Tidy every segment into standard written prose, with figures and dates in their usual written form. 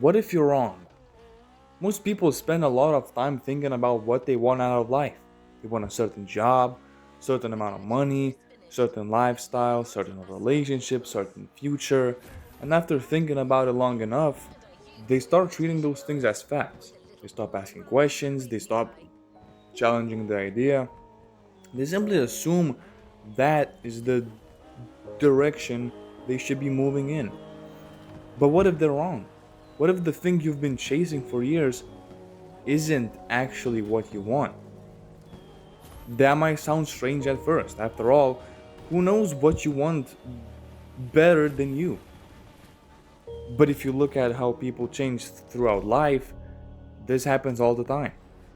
What if you're wrong? Most people spend a lot of time thinking about what they want out of life. They want a certain job, certain amount of money, certain lifestyle, certain relationship, certain future. And after thinking about it long enough, they start treating those things as facts. They stop asking questions, they stop challenging the idea. They simply assume that is the direction they should be moving in. But what if they're wrong? What if the thing you've been chasing for years isn't actually what you want? That might sound strange at first. After all, who knows what you want better than you? But if you look at how people change throughout life, this happens all the time.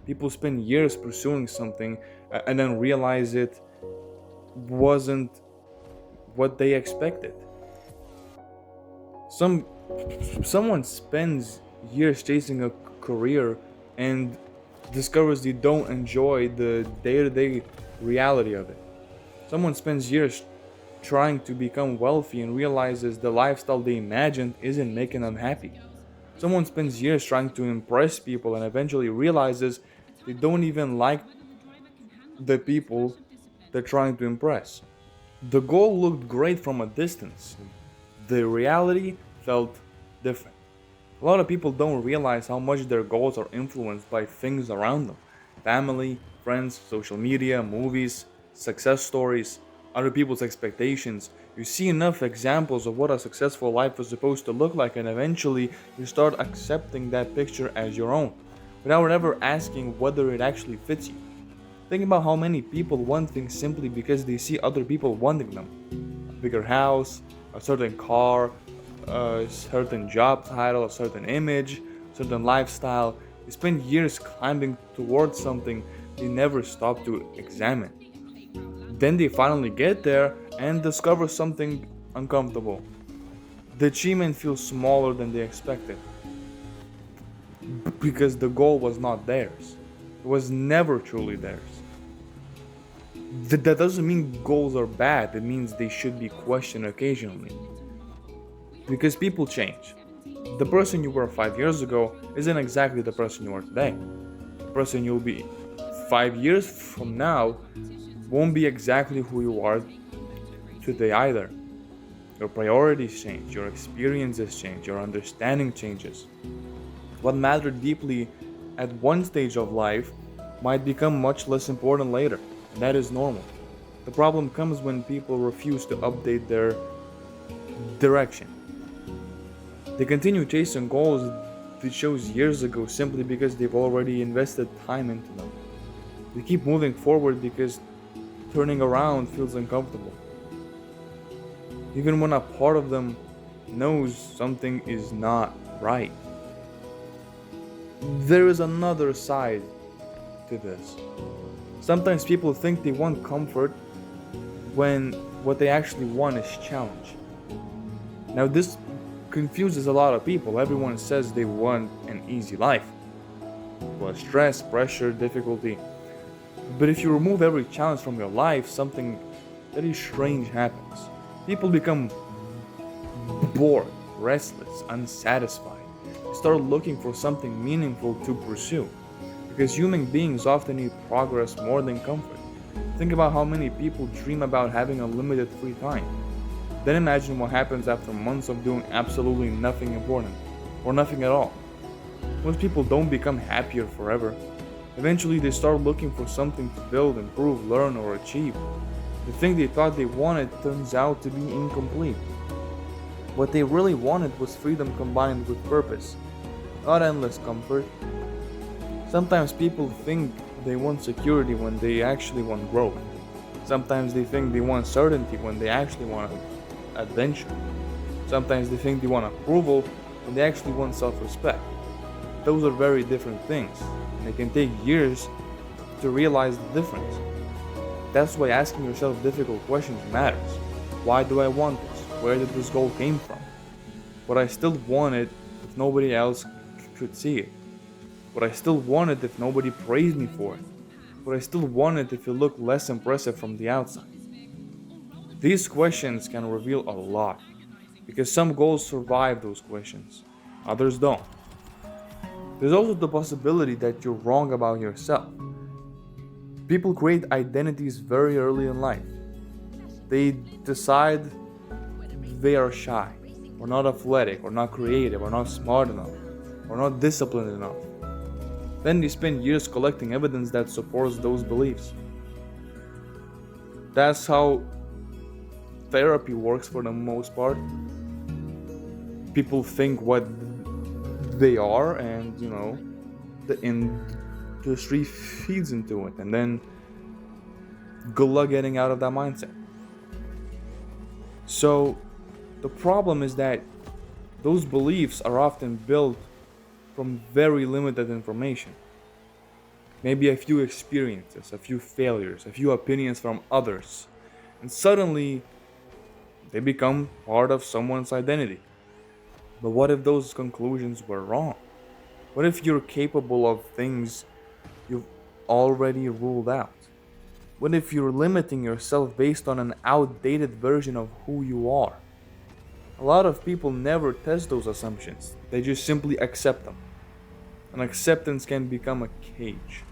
People spend years pursuing something and then realize it wasn't what they expected. Some someone spends years chasing a career and discovers they don't enjoy the day-to-day reality of it. Someone spends years trying to become wealthy and realizes the lifestyle they imagined isn't making them happy. Someone spends years trying to impress people and eventually realizes they don't even like the people they're trying to impress. The goal looked great from a distance. The reality felt different. A lot of people don't realize how much their goals are influenced by things around them: family, friends, social media, movies, success stories, other people's expectations. You see enough examples of what a successful life is supposed to look like, and eventually you start accepting that picture as your own, without ever asking whether it actually fits you. Think about how many people want things simply because they see other people wanting them: a bigger house, a certain car, a certain job title, a certain image, certain lifestyle. They spend years climbing towards something they never stop to examine. Then they finally get there and discover something uncomfortable. The achievement feels smaller than they expected because the goal was not theirs. It was never truly theirs. That doesn't mean goals are bad, it means they should be questioned occasionally. Because people change. The person you were 5 years ago isn't exactly the person you are today. The person you'll be 5 years from now won't be exactly who you are today either. Your priorities change, your experiences change, your understanding changes. What mattered deeply at one stage of life might become much less important later, and that is normal. The problem comes when people refuse to update their direction. They continue chasing goals they chose years ago simply because they've already invested time into them. They keep moving forward because turning around feels uncomfortable, even when a part of them knows something is not right. There is another side to this. Sometimes people think they want comfort when what they actually want is challenge. Now, this confuses a lot of people. Everyone says they want an easy life, plus stress, pressure, difficulty. But if you remove every challenge from your life, something very strange happens. People become bored, restless, unsatisfied. They start looking for something meaningful to pursue. Because human beings often need progress more than comfort. Think about how many people dream about having unlimited free time. Then imagine what happens after months of doing absolutely nothing important, or nothing at all. Most people don't become happier forever. Eventually, they start looking for something to build, improve, learn, or achieve. The thing they thought they wanted turns out to be incomplete. What they really wanted was freedom combined with purpose, not endless comfort. Sometimes people think they want security when they actually want growth. Sometimes they think they want certainty when they actually want adventure. Sometimes they think they want approval when they actually want self respect. Those are very different things, and it can take years to realize the difference. That's why asking yourself difficult questions matters. Why do I want this? Where did this goal came from? Would I still want it if nobody else could see it? Would I still want it if nobody praised me for it? Would I still want it if it looked less impressive from the outside? These questions can reveal a lot, because some goals survive those questions, others don't. There's also the possibility that you're wrong about yourself. People create identities very early in life. They decide they are shy, or not athletic, or not creative, or not smart enough, or not disciplined enough. Then they spend years collecting evidence that supports those beliefs. That's how therapy works for the most part. People think what they are, and the industry feeds into it, and then good luck getting out of that mindset. So the problem is that those beliefs are often built from very limited information. Maybe a few experiences, a few failures, a few opinions from others, and suddenly they become part of someone's identity. But what if those conclusions were wrong? What if you're capable of things you've already ruled out? What if you're limiting yourself based on an outdated version of who you are? A lot of people never test those assumptions, they just simply accept them. And acceptance can become a cage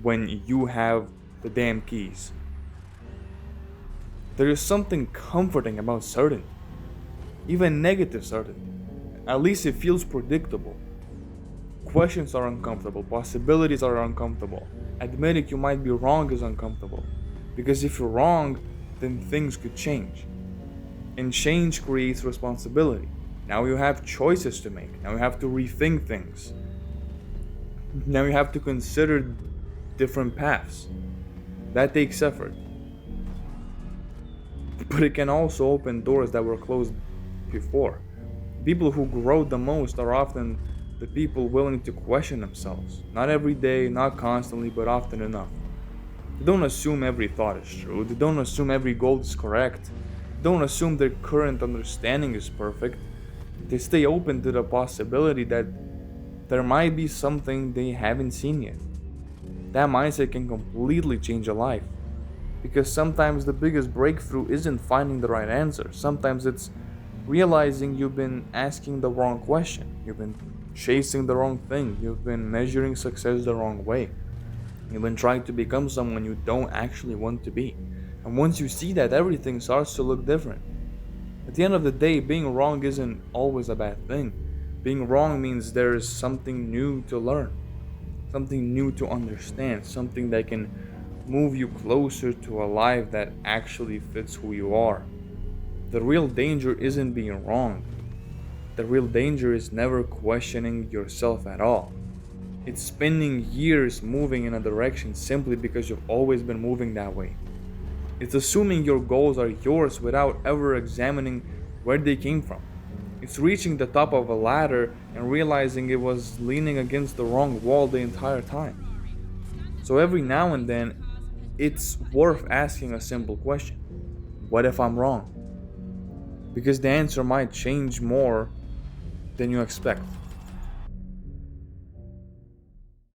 when you have the damn keys. There is something comforting about certainty, even negative certainty. At least it feels predictable. Questions are uncomfortable, possibilities are uncomfortable. Admitting you might be wrong is uncomfortable. Because if you're wrong, then things could change. And change creates responsibility. Now you have choices to make. Now you have to rethink things. Now you have to consider different paths. That takes effort. But it can also open doors that were closed before. People who grow the most are often the people willing to question themselves. Not every day, not constantly, but often enough. They don't assume every thought is true. They don't assume every goal is correct. They don't assume their current understanding is perfect. They stay open to the possibility that there might be something they haven't seen yet. That mindset can completely change a life. Because sometimes the biggest breakthrough isn't finding the right answer. Sometimes it's realizing you've been asking the wrong question. You've been chasing the wrong thing. You've been measuring success the wrong way. You've been trying to become someone you don't actually want to be. And once you see that, everything starts to look different. At the end of the day, being wrong isn't always a bad thing. Being wrong means there is something new to learn, something new to understand, something that can move you closer to a life that actually fits who you are. The real danger isn't being wrong. The real danger is never questioning yourself at all. It's spending years moving in a direction simply because you've always been moving that way. It's assuming your goals are yours without ever examining where they came from. It's reaching the top of a ladder and realizing it was leaning against the wrong wall the entire time. So every now and then, it's worth asking a simple question. What if I'm wrong? Because the answer might change more than you expect.